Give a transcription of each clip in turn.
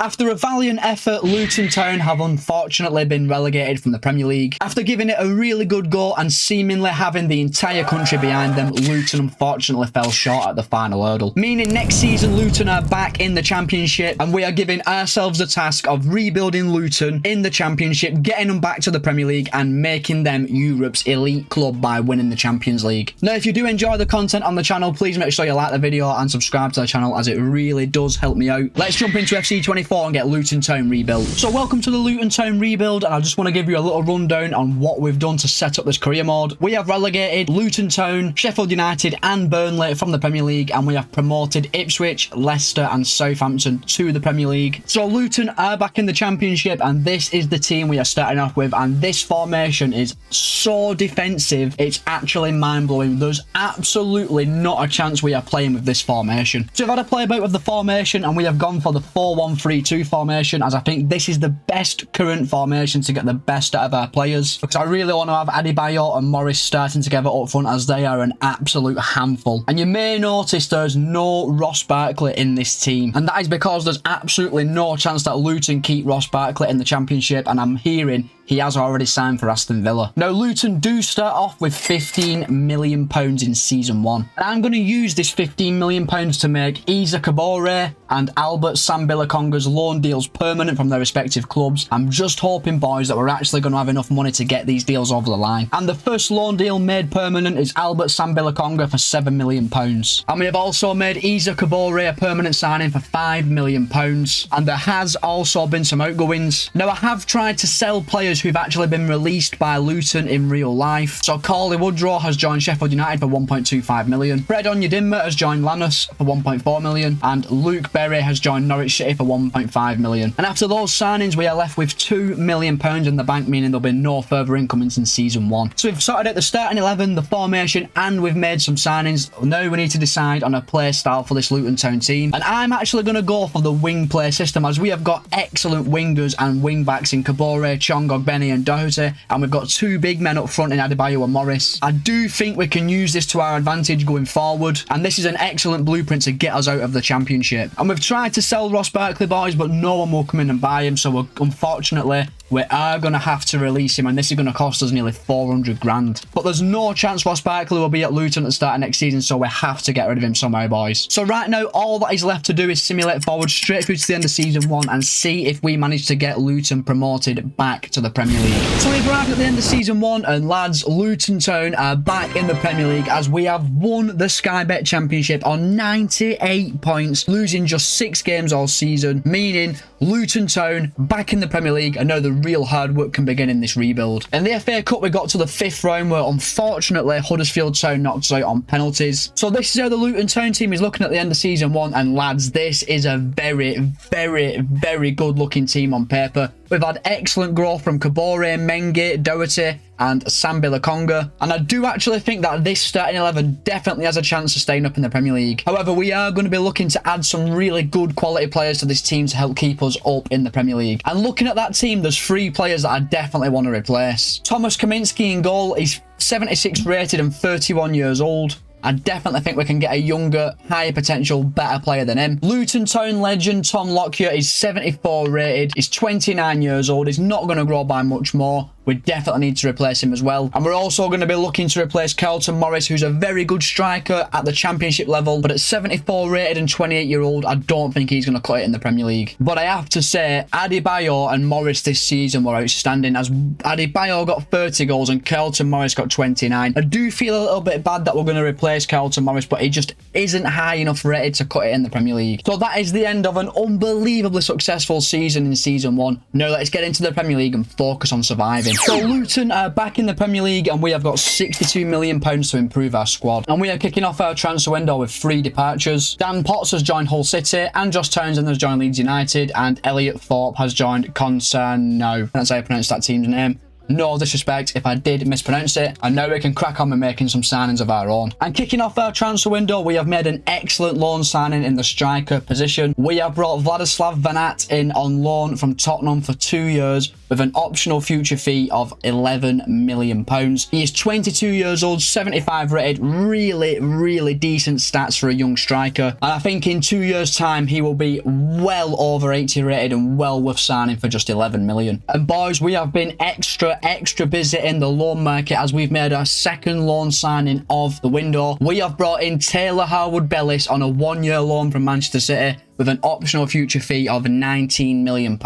After a valiant effort, Luton Town have unfortunately been relegated from the Premier League. After giving it a really good go and seemingly having the entire country behind them, Luton unfortunately fell short at the final hurdle. Meaning next season Luton are back in the Championship and we are giving ourselves the task of rebuilding Luton in the Championship, getting them back to the Premier League and making them Europe's elite club by winning the Champions League. Now, if you do enjoy the content on the channel, please make sure you like the video and subscribe to the channel as it really does help me out. Let's jump into FC 24 and get Luton Town rebuilt. So welcome to the Luton Town rebuild, and I just want to give you a little rundown on what we've done to set up this career mode. We have relegated Luton Town, Sheffield United and Burnley from the Premier League, and we have promoted Ipswich, Leicester and Southampton to the Premier League. So Luton are back in the Championship and this is the team we are starting off with, and this formation is so defensive, it's actually mind-blowing. There's absolutely not a chance we are playing with this formation. So we've had a play about with the formation and we have gone for the 4-1-3-2 formation, as I think this is the best current formation to get the best out of our players, because I really want to have Adebayo and Morris starting together up front, as they are an absolute handful. And you may notice there's no Ross Barkley in this team, and that is because there's absolutely no chance that Luton keep Ross Barkley in the Championship, and I'm hearing he has already signed for Aston Villa. Now, Luton do start off with £15 million in Season 1. And I'm going to use this £15 million to make Isa Kabore and Albert Sambilakonga's loan deals permanent from their respective clubs. I'm just hoping, boys, that we're actually going to have enough money to get these deals over the line. And the first loan deal made permanent is Albert Sambilakonga for £7 million. And we have also made Isa Kabore a permanent signing for £5 million. And there has also been some outgoings. Now, I have tried to sell players who've actually been released by Luton in real life. So Corley Woodrow has joined Sheffield United for £1.25 million. Fred Onyedinma has joined Lanús for £1.4 million. And Luke Berry has joined Norwich City for £1.5 million. And after those signings, we are left with £2 million in the bank, meaning there'll be no further incomings in Season 1. So we've sorted out the starting 11, the formation, and we've made some signings. Now we need to decide on a play style for this Luton Town team. And I'm actually going to go for the wing play system, as we have got excellent wingers and wing backs in Kabore, Chong, Benny and Doherty, and we've got two big men up front in Adebayo and Morris. I do think we can use this to our advantage going forward, and this is an excellent blueprint to get us out of the Championship. And we've tried to sell Ross Barkley, boys, but no one will come in and buy him, so unfortunately we are going to have to release him, and this is going to cost us nearly 400 grand. But there's no chance Ross Barkley will be at Luton at the start of next season, so we have to get rid of him somehow, boys. So right now, all that is left to do is simulate forward straight through to the end of Season 1 and see if we manage to get Luton promoted back to the Premier League. So we've arrived at the end of Season 1, and lads, Luton Town are back in the Premier League, as we have won the Sky Bet Championship on 98 points, losing just 6 games all season, meaning Luton Town back in the Premier League, and now the real hard work can begin in this rebuild. In the FA Cup, we got to the 5th round, where unfortunately Huddersfield Town knocked us out on penalties. So this is how the Luton Town team is looking at the end of Season 1, and lads, this is a very, very, very good looking team on paper. We've had excellent growth from Kabore, Mengi, Doherty and Sambilakonga, and I do actually think that this starting 11 definitely has a chance of staying up in the Premier League. However, we are going to be looking to add some really good quality players to this team to help keep us up in the Premier League. And looking at that team, there's 3 players that I definitely want to replace. Thomas Kaminski in goal. He's 76 rated and 31 years old. I definitely think we can get a younger, higher potential, better player than him. Luton Town legend Tom Lockyer is 74 rated. He's 29 years old. He's not going to grow by much more. We definitely need to replace him as well. And we're also going to be looking to replace Carlton Morris, who's a very good striker at the Championship level, but at 74 rated and 28-year-old, I don't think he's going to cut it in the Premier League. But I have to say, Adebayo and Morris this season were outstanding, as Adebayo got 30 goals and Carlton Morris got 29. I do feel a little bit bad that we're going to replace Carlton Morris, but he just isn't high enough rated to cut it in the Premier League. So that is the end of an unbelievably successful season in Season 1. Now let's get into the Premier League and focus on surviving. So Luton are back in the Premier League, and we have got £62 million to improve our squad. And we are kicking off our transfer window with 3 departures. Dan Potts has joined Hull City, and Josh Townsend has joined Leeds United, and Elliot Thorpe has joined Concerno. That's how I pronounce that team's name. No disrespect if I did mispronounce it. I know we can crack on with making some signings of our own. And kicking off our transfer window, we have made an excellent loan signing in the striker position. We have brought Vladislav Van Aert in on loan from Tottenham for 2 years with an optional future fee of £11 million. He is 22 years old, 75 rated, really decent stats for a young striker. And I think in 2 years' time, he will be well over 80 rated and well worth signing for just £11 million. And boys, we have been extra busy in the loan market as we've made our second loan signing of the window. We have brought in Taylor Harwood-Bellis on a 1-year loan from Manchester City with an optional future fee of £19 million.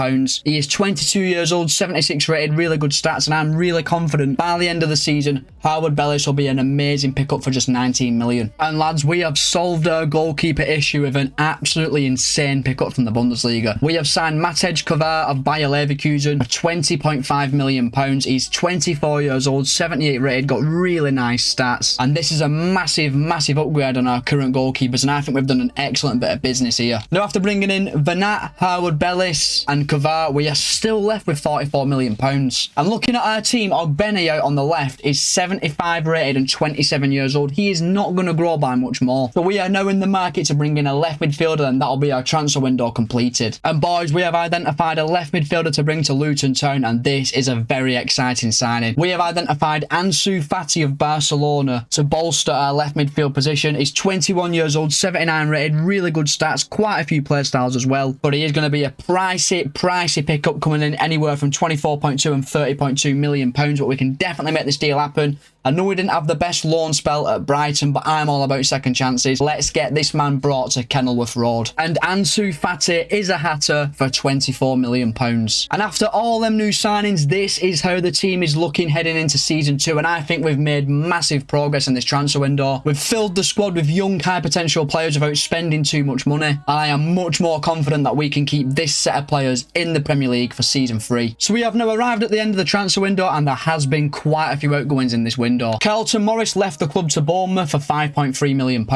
He is 22 years old, 76 rated, really good stats, and I'm really confident by the end of the season, Harwood-Bellis will be an amazing pickup for just £19 million. And lads, we have solved our goalkeeper issue with an absolutely insane pickup from the Bundesliga. We have signed Matej Kovar of Bayer Leverkusen for £20.5 million. He's 24 years old, 78 rated, got really nice stats, and this is a massive upgrade on our current goalkeepers, and I think we've done an excellent bit of business here. Now, after bringing in Vanat, Harwood-Bellis and Kovar, we are still left with £44 million. And looking at our team, Ogbenio on the left is 75 rated and 27 years old. He is not going to grow by much more. So we are now in the market to bring in a left midfielder, and that'll be our transfer window completed. And boys, we have identified a left midfielder to bring to Luton Town, and this is a very exciting signing. We have identified Ansu Fati of Barcelona to bolster our left midfield position. He's 21 years old, 79 rated, really good stats, quite a few play styles as well, but he is going to be a pricey pickup, coming in anywhere from 24.2 and 30.2 million pounds, but we can definitely make this deal happen. I know we didn't have the best loan spell at Brighton, but I'm all about second chances. Let's get this man brought to Kenilworth Road. And Ansu Fati is a hatter for £24 million. And after all them new signings, this is how the team is looking heading into season 2, and I think we've made massive progress in this transfer window. We've filled the squad with young, high potential players without spending too much money, and I am much more confident that we can keep this set of players in the Premier League for season 3. So we have now arrived at the end of the transfer window, and there has been quite a few outgoings in this window. Carlton Morris left the club to Bournemouth for £5.3 million.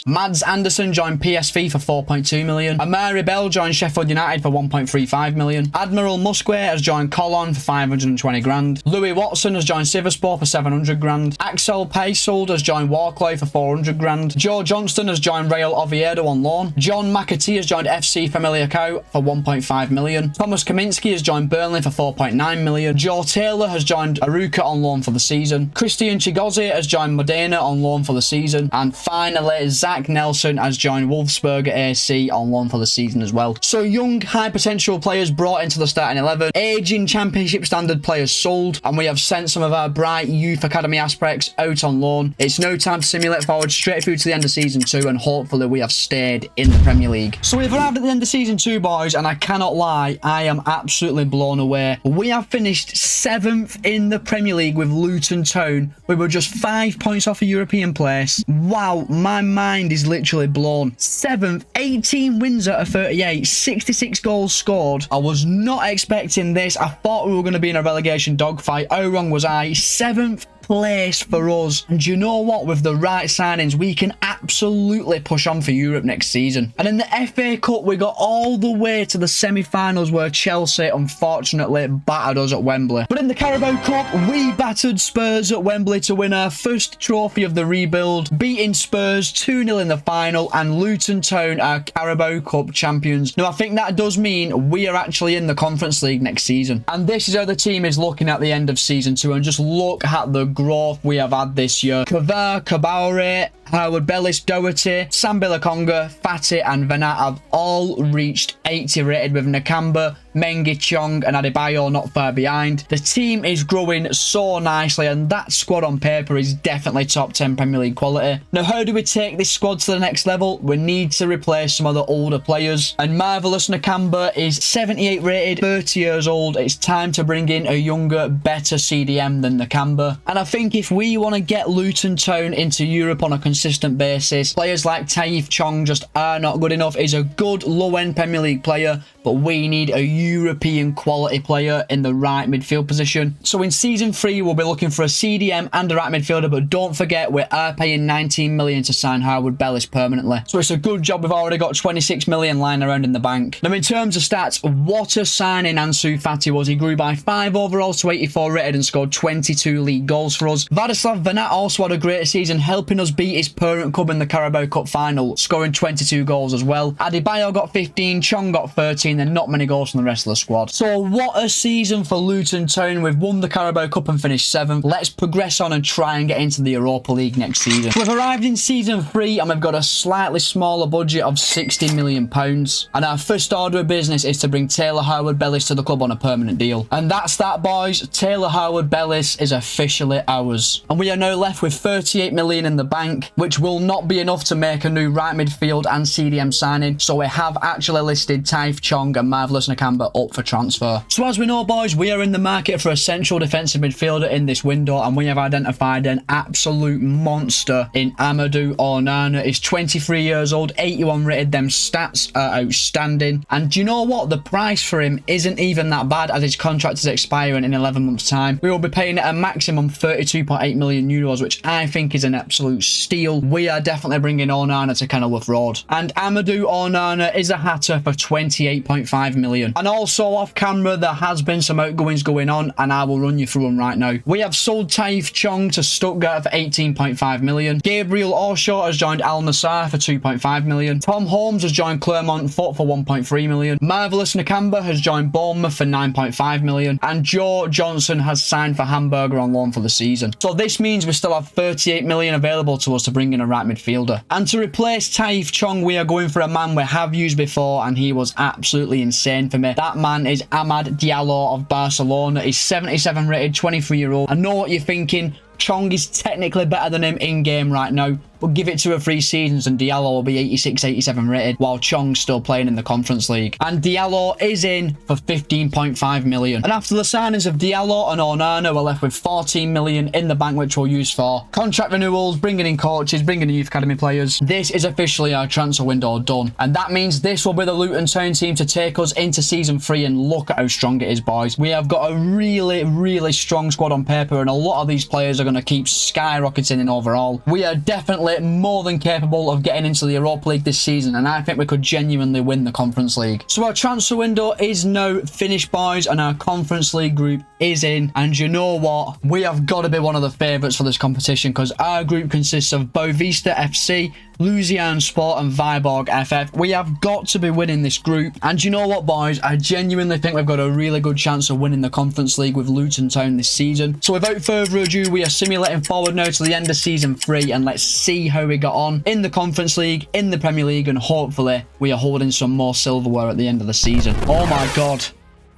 Mads Anderson joined PSV for £4.2 million. Amari Bell joined Sheffield United for £1.35 million. Admiral Musquet has joined Colon for 520 grand. Louis Watson has joined Sivasspor for 700 grand. Axel Paysold has joined Walkley for 400 grand. Joe Johnston has joined Real Oviedo on loan. John McAtee has joined FC Famalicão for 1.5 million. Thomas Kaminski has joined Burnley for 4.9 million. Joe Taylor has joined Aruca on loan for the season. Christian Chigozie has joined Modena on loan for the season. And finally, Zach Nelson has joined Wolfsburg AC on loan for the season as well. So young, high potential players brought into the starting 11, aging championship standard players sold, and we have sent some of our bright youth academy aspects out on loan. It's now time to simulate forward straight through to the end of season 2, and hopefully we have stayed in the Premier League. So we've arrived at the end of season 2, boys, and I cannot lie, I am absolutely blown away. We have finished 7th in the Premier League with Luton Town. We were just 5 points off a European place. Wow, my mind is literally blown. 7th, 18 wins out of 38, 66 goals scored. I was not expecting this. I thought we were going to be in a relegation dogfight. How wrong was I? 7th place for us. And you know what? With the right signings, we can absolutely push on for Europe next season. And in the FA Cup, we got all the way to the semi-finals where Chelsea unfortunately battered us at Wembley. But in the Carabao Cup, we battered Spurs at Wembley to win our first trophy of the rebuild, beating Spurs 2-0 in the final, and Luton Town are Carabao Cup champions. Now, I think that does mean we are actually in the Conference League next season. And this is how the team is looking at the end of season 2, and just look at the growth we have had this year. Kovar, Kabore, Harwood-Bellis, Doherty, Sambilakonga, Fati and Vanat have all reached 80 rated, with Nakamba, Mengi, Chong and Adebayo not far behind. The team is growing so nicely, and that squad on paper is definitely top 10 Premier League quality. Now, how do we take this squad to the next level? We need to replace some of the older players, and Marvelous Nakamba is 78 rated, 30 years old. It's time to bring in a younger, better CDM than Nakamba. And I think if we want to get Luton Town into Europe on a consistent basis, players like Taif Chong just are not good enough. He's a good low-end Premier League player, but we need a European quality player in the right midfield position. So in season 3, we'll be looking for a CDM and a right midfielder, but don't forget we are paying 19 million to sign Harwood-Bellis permanently. So it's a good job we've already got 26 million lying around in the bank. Now, in terms of stats, what a signing Ansu Fati was. He grew by 5 overalls to 84 rated and scored 22 league goals for us. Vladislav Vanat also had a great season, helping us beat his his parent club in the Carabao Cup final, scoring 22 goals as well. Adebayo got 15, Chong got 13, and not many goals from the rest of the squad. So what a season for Luton Town. We've won the Carabao Cup and finished 7th. Let's progress on and try and get into the Europa League next season. We've arrived in season 3 and we've got a slightly smaller budget of £60 million. And our first order of business is to bring Taylor Howard-Bellis to the club on a permanent deal. And that's that, boys. Taylor Howard-Bellis is officially ours. And we are now left with 38 million in the bank, which will not be enough to make a new right midfield and CDM signing. So we have actually listed Taif Chong and Marvellous Nakamba up for transfer. So as we know, boys, we are in the market for a central defensive midfielder in this window, and we have identified an absolute monster in Amadou Onana. He's 23 years old, 81 rated. Them stats are outstanding. And do you know what? The price for him isn't even that bad, as his contract is expiring in 11 months' time. We will be paying a maximum 32.8 million euros, which I think is an absolute steal. We are definitely bringing Onana to Kenilworth Road. And Amadou Onana is a hatter for 28.5 million. And also off camera, there has been some outgoings going on, and I will run you through them right now. We have sold Taif Chong to Stuttgart for 18.5 million. Gabriel Osho has joined Al Nassr for 2.5 million. Tom Holmes has joined Clermont Foot for 1.3 million. Marvellous Nakamba has joined Bournemouth for 9.5 million. And Joe Johnson has signed for Hamburger on loan for the season. So this means we still have 38 million available to us to bring in a right midfielder. And to replace Taif Chong, we are going for a man we have used before, and he was absolutely insane for me. That man is Amad Diallo of Barcelona. He's 77 rated, 23-year-old. I know what you're thinking. Chong is technically better than him in-game right now, but give it 2 or 3 seasons and Diallo will be 86, 87 rated, while Chong's still playing in the Conference League. And Diallo is in for 15.5 million. And after the signings of Diallo and Onana, we're left with 14 million in the bank, which we'll use for contract renewals, bringing in coaches, bringing in youth academy players. This is officially our transfer window done. And that means this will be the Luton Town team to take us into season 3, and look at how strong it is, boys. We have got a really, really strong squad on paper, and a lot of these players are going to keep skyrocketing in overall. We are definitely more than capable of getting into the Europa League this season, and I think we could genuinely win the Conference League. So our transfer window is now finished, boys, and our Conference League group is in. And you know what? We have got to be one of the favourites for this competition, because our group consists of Boavista FC, Louisiana Sport and Viborg FF. We have got to be winning this group. And you know what, boys? I genuinely think we've got a really good chance of winning the Conference League with Luton Town this season. So without further ado, we are simulating forward now to the end of season 3, and let's see how we got on in the Conference League, in the Premier League, and hopefully we are holding some more silverware at the end of the season. Oh my god.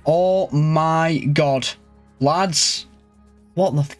Oh my god. Lads, what the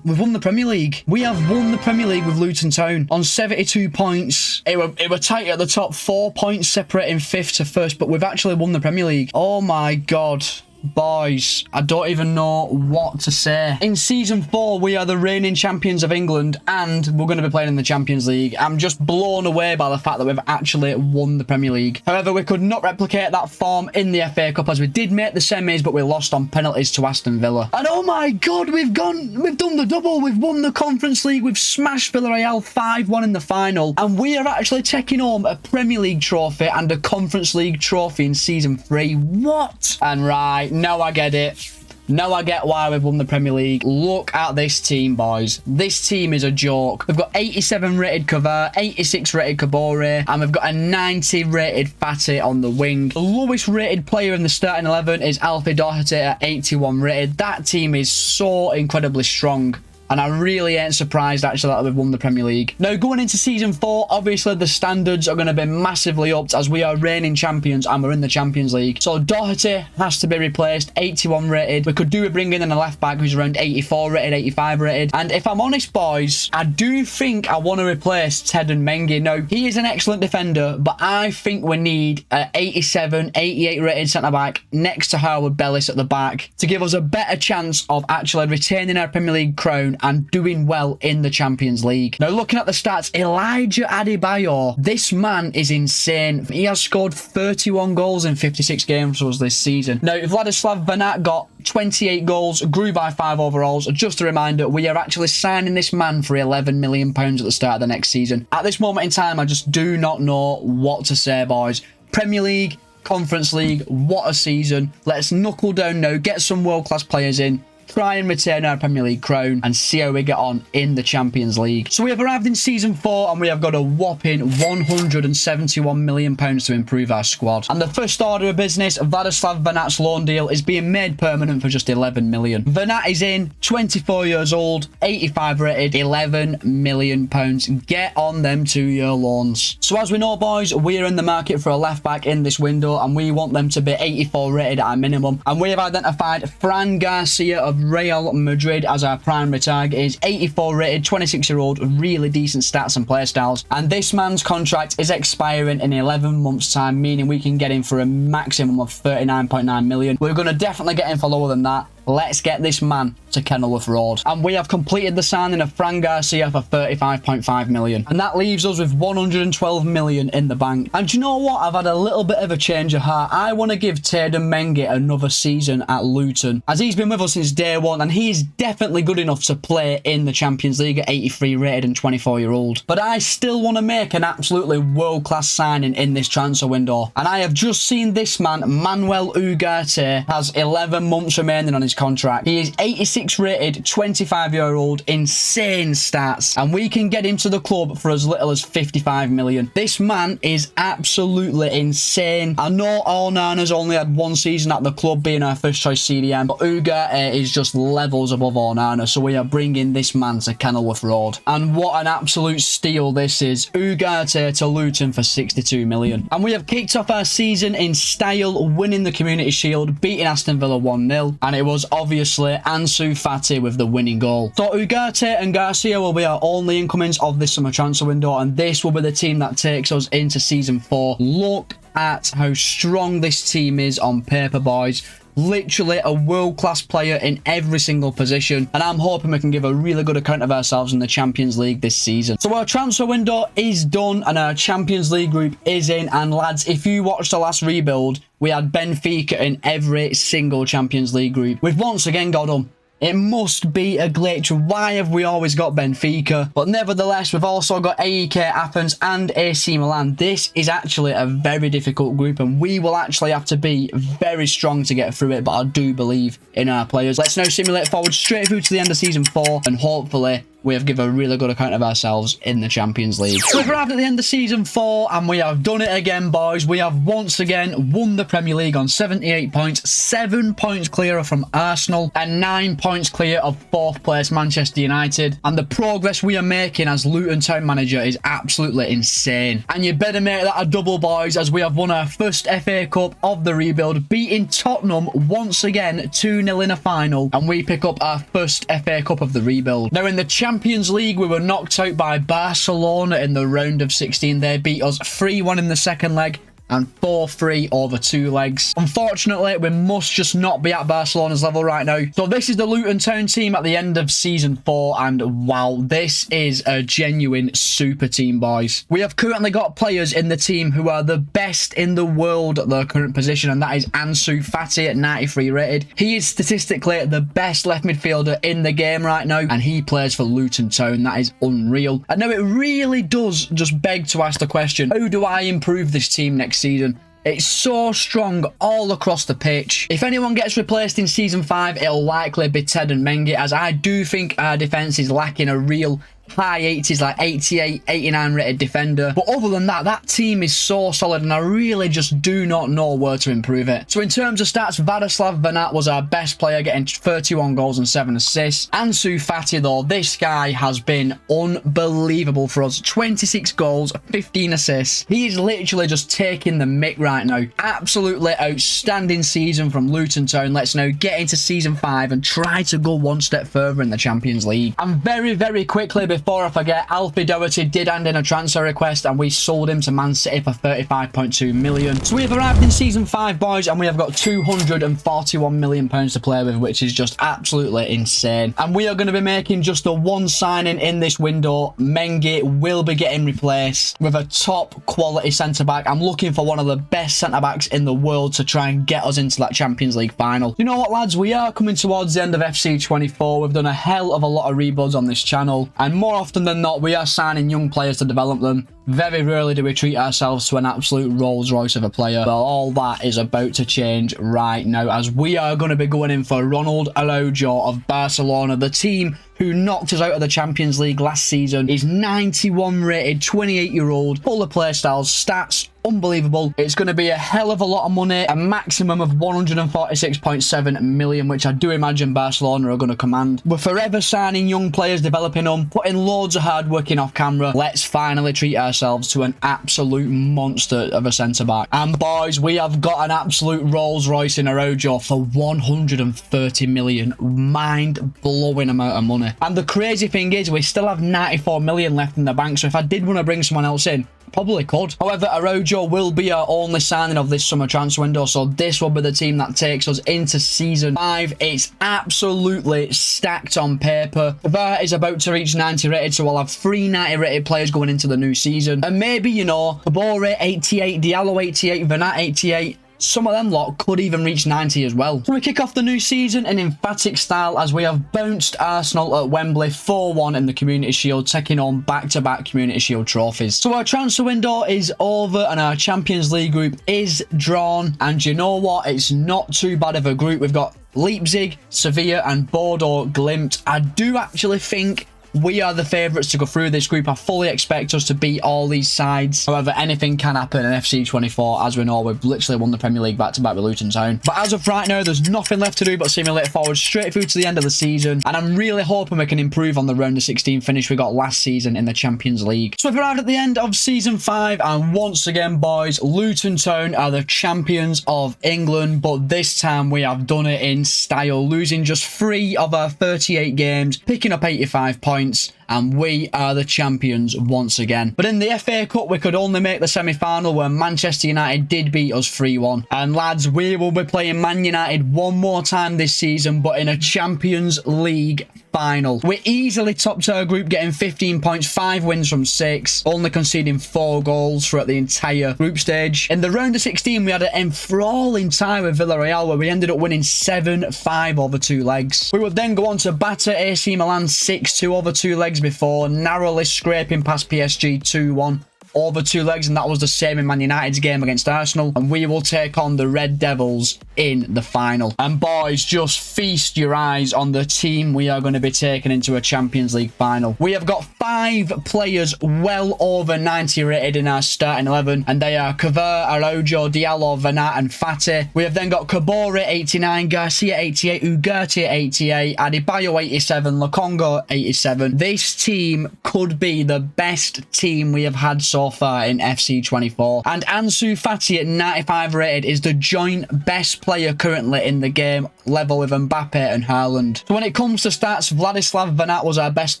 we've won the Premier League. We have won the Premier League with Luton Town on 72 points. It were tight at the top, 4 points separating 5th to 1st, but we've actually won the Premier League. Oh my god. Boys, I don't even know what to say. In season 4, we are the reigning champions of England, and we're going to be playing in the Champions League. I'm just blown away by the fact that we've actually won the Premier League. However, we could not replicate that form in the FA Cup, as we did make the semis, but we lost on penalties to Aston Villa. And oh my god, we've done the double. We've won the Conference League. We've smashed Villarreal 5-1 in the final, and we are actually taking home a Premier League trophy and a Conference League trophy in season 3. What? And right, now I get it. Now I get why we've won the Premier League. Look at this team, boys. This team is a joke. We've got 87 rated Kavar, 86 rated Kabore, and we've got a 90 rated Fatih on the wing. The lowest rated player in the starting 11 is Alfie Doherty at 81 rated. That team is so incredibly strong. And I really ain't surprised, actually, that we've won the Premier League. Now, going into season 4, obviously the standards are going to be massively upped, as we are reigning champions and we're in the Champions League. So Doherty has to be replaced, 81 rated. We could do a bring in a left back who's around 84 rated, 85 rated. And if I'm honest, boys, I do think I want to replace Ted and Mengi. Now, he is an excellent defender, but I think we need an 87, 88 rated centre-back next to Howard-Bellis at the back to give us a better chance of actually retaining our Premier League crown and doing well in the Champions League. Now, looking at the stats, Elijah Adebayo, this man is insane. He has scored 31 goals in 56 games for us this season. Now, Vladislav Vanat got 28 goals, grew by 5 overalls. Just a reminder, we are actually signing this man for £11 million at the start of the next season. At this moment in time, I just do not know what to say, boys. Premier League, Conference League, what a season. Let's knuckle down now, get some world-class players in, try and retain our Premier League crown and see how we get on in the Champions League. So we have arrived in season 4 and we have got a whopping £171 million to improve our squad. And the first order of business, Vladislav Vanat's loan deal is being made permanent for just 11 million. Vanat is in, 24 years old, 85 rated, 11 million pounds. Get on them 2-year loans. So as we know, boys, we're in the market for a left back in this window and we want them to be 84 rated at a minimum. And we have identified Fran Garcia of Real Madrid as our primary target. He's 84 rated, 26-year-old, really decent stats and play styles. And this man's contract is expiring in 11 months time, meaning we can get him for a maximum of 39.9 million. We're going to definitely get him for lower than that. Let's get this man to Kenilworth Road. And we have completed the signing of Fran Garcia for 35.5 million. And that leaves us with 112 million in the bank. And do you know what? I've had a little bit of a change of heart. I want to give Tayden Mengi another season at Luton, as he's been with us since day one and he's definitely good enough to play in the Champions League at 83 rated and 24-year-old. But I still want to make an absolutely world-class signing in this transfer window. And I have just seen this man, Manuel Ugarte, has 11 months remaining on his contract. He is 86 rated, 25-year-old, insane stats, and we can get him to the club for as little as 55 million. This man is absolutely insane. I know Onana's only had one season at the club, being our first choice CDM, but Ugarte is just levels above Onana, so we are bringing this man to Kenilworth Road. And what an absolute steal this is. Ugarte to Luton for 62 million. And we have kicked off our season in style, winning the Community Shield, beating Aston Villa 1-0, and it was obviously Ansu Fati with the winning goal. So Ugarte and Garcia will be our only incomings of this summer transfer window, and this will be the team that takes us into season 4. Look at how strong this team is on paper, boys. Literally a world-class player in every single position, and I'm hoping we can give a really good account of ourselves in the Champions League this season. So our transfer window is done and our Champions League group is in, and lads, if you watched the last rebuild, we had Benfica in every single Champions League group. We've once again got them. It must be a glitch. Why have we always got Benfica? But nevertheless, we've also got AEK Athens and AC Milan. This is actually a very difficult group and we will actually have to be very strong to get through it, but I do believe in our players. Let's now simulate forward straight through to the end of season 4 and hopefully we have given a really good account of ourselves in the Champions League. We've arrived at the end of season 4 and we have done it again, boys. We have once again won the Premier League on 78 points, 7 points clear from Arsenal and 9 points clear of 4th place Manchester United. And the progress we are making as Luton Town manager is absolutely insane. And you better make that a double, boys, as we have won our first FA Cup of the rebuild, beating Tottenham once again 2-0 in a final, and we pick up our first FA Cup of the rebuild. Now in the Champions League, we were knocked out by Barcelona in the round of 16. They beat us 3-1 in the second leg and 4-3 over 2 legs. Unfortunately, we must just not be at Barcelona's level right now. So this is the Luton Town team at the end of season 4, and wow, this is a genuine super team, boys. We have currently got players in the team who are the best in the world at their current position, and that is Ansu Fati at 93 rated. He is statistically the best left midfielder in the game right now, and he plays for Luton Town. That is unreal. And now it really does just beg to ask the question, how do I improve this team next season? It's so strong all across the pitch. If anyone gets replaced in season 5, it'll likely be Tayden Mengi, as I do think our defence is lacking a real high 80s, like 88, 89 rated defender. But other than that, that team is so solid and I really just do not know where to improve it. So in terms of stats, Vladislav Vanat was our best player, getting 31 goals and 7 assists. Ansu Fati, though, this guy has been unbelievable for us. 26 goals, 15 assists. He is literally just taking the mick right now. Absolutely outstanding season from Luton Town. Let's now get into season 5 and try to go one step further in the Champions League. And very quickly, before I forget, Alfie Doherty did hand in a transfer request and we sold him to Man City for 35.2 million. So we have arrived in season 5, boys, and we have got 241 million pounds to play with, which is just absolutely insane. And we are going to be making just the one signing in this window. Mengi will be getting replaced with a top quality centre back. I'm looking for one of the best centre backs in the world to try and get us into that Champions League final. You know what, lads, we are coming towards the end of FC 24. We've done a hell of a lot of rebuilds on this channel, and more often than not, we are signing young players to develop them. Very rarely do we treat ourselves to an absolute Rolls Royce of a player. Well, all that is about to change right now, as we are going to be going in for Ronald Araujo of Barcelona, the team who knocked us out of the Champions League last season. He's 91 rated, 28-year-old, full of playstyles, stats, unbelievable. It's going to be a hell of a lot of money, a maximum of 146.7 million, which I do imagine Barcelona are going to command. We're forever signing young players, developing them, putting loads of hard work in off camera. Let's finally treat ourselves to an absolute monster of a centre-back. And boys, we have got an absolute Rolls Royce in Araujo for 130 million. Mind-blowing amount of money. And the crazy thing is, we still have 94 million left in the bank, so if I did want to bring someone else in, probably could. However, Araujo will be our only signing of this summer transfer window, so this will be the team that takes us into season 5. It's absolutely stacked on paper. Kavart is about to reach 90 rated, so we'll have 3 90 rated players going into the new season. And maybe, you know, Kabore 88, Diallo 88, Vanat 88. Some of them lot could even reach 90 as well. So we kick off the new season in emphatic style as we have bounced Arsenal at Wembley 4-1 in the Community Shield, taking on back-to-back Community Shield trophies. So our transfer window is over and our Champions League group is drawn. And you know what? It's not too bad of a group. We've got Leipzig, Sevilla and Bordeaux Glimt. I do actually think we are the favourites to go through this group. I fully expect us to beat all these sides. However, anything can happen in FC24. As we know, we've literally won the Premier League back-to-back with Luton Town. But as of right now, there's nothing left to do but simulate forward straight through to the end of the season. And I'm really hoping we can improve on the round of 16 finish we got last season in the Champions League. So we've arrived at the end of season 5. And once again, boys, Luton Town are the champions of England. But this time we have done it in style, losing just 3 of our 38 games, picking up 85 points. And we are the champions once again. But in the FA Cup, we could only make the semi-final where Manchester United did beat us 3-1. And lads, we will be playing Man United one more time this season, but in a Champions League final. We easily topped our group, getting 15 points, 5 wins from 6, only conceding 4 goals throughout the entire group stage. In the round of 16, we had an enthralling tie with Villarreal where we ended up winning 7-5 over 2 legs. We would then go on to batter AC Milan 6-2 over 2 legs before narrowly scraping past PSG 2-1 over 2 legs, and that was the same in Man United's game against Arsenal. And we will take on the Red Devils in the final. And boys, just feast your eyes on the team we are going to be taking into a Champions League final. We have got 5 players well over 90 rated in our starting 11, and they are Kavart, Araujo, Diallo, Vanat and Fati. We have then got Kabore 89, Garcia 88, Ugarte 88, Adebayo 87, Lokonga 87. This team could be the best team we have had so far in FC24. And Ansu Fati at 95 rated is the joint best player currently in the game, level with Mbappe and Haaland. So when it comes to stats, Vladislav Vanat was our best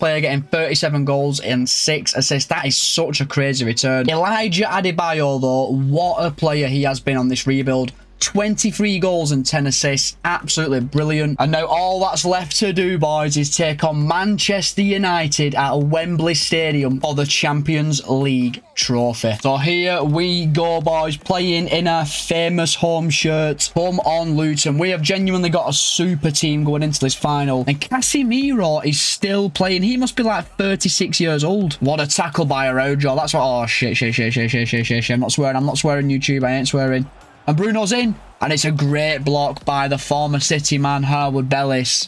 player, getting 37 goals and 6 assists. That is such a crazy return. Elijah Adebayo though, what a player he has been on this rebuild. 23 goals and 10 assists. Absolutely brilliant. And now all that's left to do, boys, is take on Manchester United at Wembley Stadium for the Champions League trophy. So here we go, boys, playing in our famous home shirt. Come on, Luton. We have genuinely got a super team going into this final. And Casemiro is still playing. He must be like 36 years old. What a tackle by Araujo. That's what... Oh, shit. I'm not swearing, YouTube. I ain't swearing. And Bruno's in. And it's a great block by the former City man, Harwood Bellis.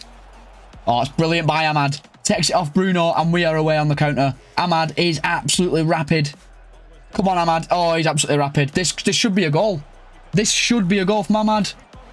Oh, it's brilliant by Ahmad. Takes it off Bruno, and we are away on the counter. Ahmad is absolutely rapid. Come on, Ahmad. Oh, he's absolutely rapid. This should be a goal. This should be a goal from Ahmad.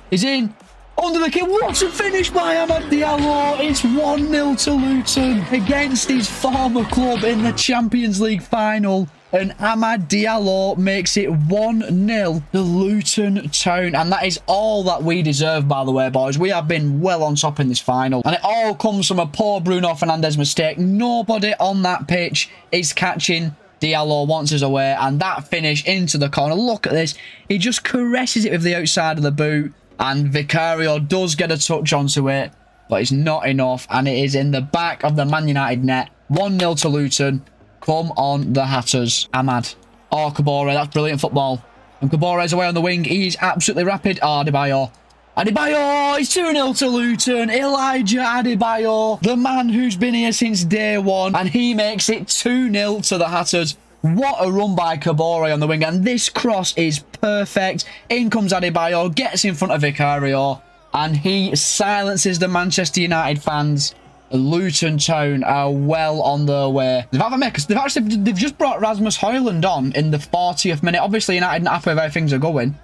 He's in. Under the kick. What a finish by Ahmad Diallo. It's 1-0 to Luton against his former club in the Champions League final. And Amad Diallo makes it 1-0 to Luton Town. And that is all that we deserve, by the way, boys. We have been well on top in this final. And it all comes from a poor Bruno Fernandes mistake. Nobody on that pitch is catching Diallo once is away. And that finish into the corner. Look at this. He just caresses it with the outside of the boot. And Vicario does get a touch onto it. But it's not enough. And it is in the back of the Man United net. 1-0 to Luton. Come on, the Hatters. Ahmad. Oh, Kabore. That's brilliant football. And Kabore is away on the wing. He's absolutely rapid. Oh, Adebayo. Adebayo, it's 2-0 to Luton. Elijah Adebayo, the man who's been here since day one, and he makes it 2-0 to the Hatters. What a run by Kabore on the wing, and this cross is perfect. In comes Adebayo, gets in front of Vicario, and he silences the Manchester United fans. Luton Town are well on their way. They've just brought Rasmus Højlund on in the 40th minute. Obviously, United not happy with how things are going.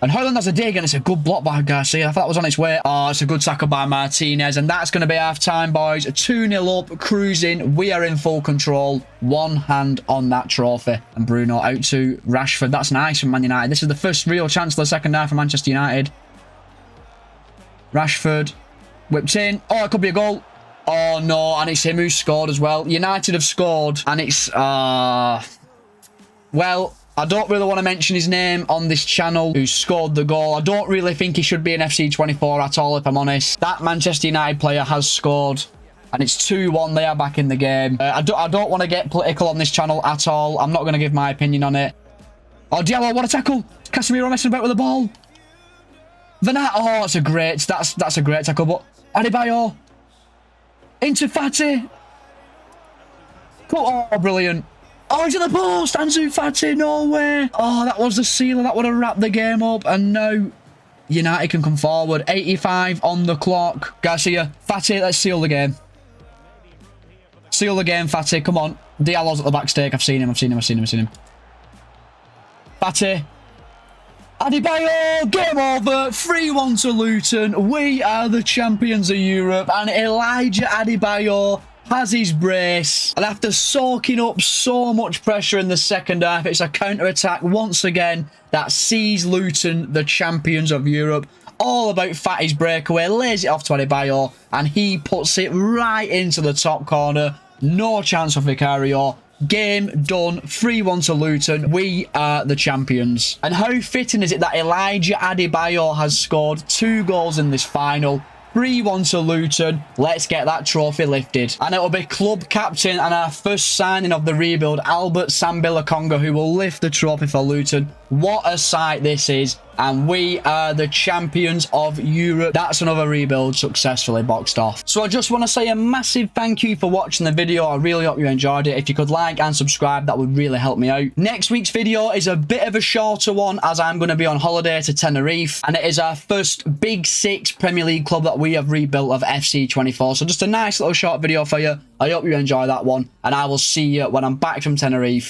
And Højlund has a dig, and it's a good block by Garcia. I thought that was on its way. Oh, it's a good tackle by Martinez, and that's going to be half-time, boys. 2-0 up, cruising. We are in full control. One hand on that trophy. And Bruno out to Rashford. That's nice from Man United. This is the first real chance of the second half for Manchester United. Rashford whipped in. Oh, it could be a goal. Oh, no, and it's him who scored as well. United have scored, and it's... well, I don't really want to mention his name on this channel, who scored the goal. I don't really think he should be in FC 24 at all, if I'm honest. That Manchester United player has scored, and it's 2-1. They are back in the game. I don't want to get political on this channel at all. I'm not going to give my opinion on it. Oh, Diallo, what a tackle. Casemiro messing about with the ball. Vanat, oh, that's a great tackle, but Adebayo. Into Fati. Oh, brilliant. Oh, he's at the post. Ansu Fati, no way. Oh, that was the sealer. That would have wrapped the game up. And now United can come forward. 85 on the clock. Garcia, Fati, let's seal the game. Seal the game, Fati. Come on. Diallo's at the back stake. I've seen him. Fati. Adebayo, game over. 3-1 to Luton. We are the champions of Europe. And Elijah Adebayo has his brace. And after soaking up so much pressure in the second half, it's a counter-attack once again that sees Luton the champions of Europe. All about Fati's breakaway. Lays it off to Adebayo. And he puts it right into the top corner. No chance for Vicario. Game done. 3-1 to Luton. We are the champions. And how fitting is it that Elijah Adebayo has scored 2 goals in this final? 3-1 to Luton. Let's get that trophy lifted. And it will be club captain and our first signing of the rebuild, Albert Sambilakonga, who will lift the trophy for Luton. What a sight this is. And we are the champions of Europe. That's another rebuild successfully boxed off. So I just want to say a massive thank you for watching the video. I really hope you enjoyed it. If you could like and subscribe, that would really help me out. Next week's video is a bit of a shorter one, as I'm going to be on holiday to Tenerife. And it is our first Big Six Premier League club that we have rebuilt of FC 24. So just a nice little short video for you. I hope you enjoy that one. And I will see you when I'm back from Tenerife.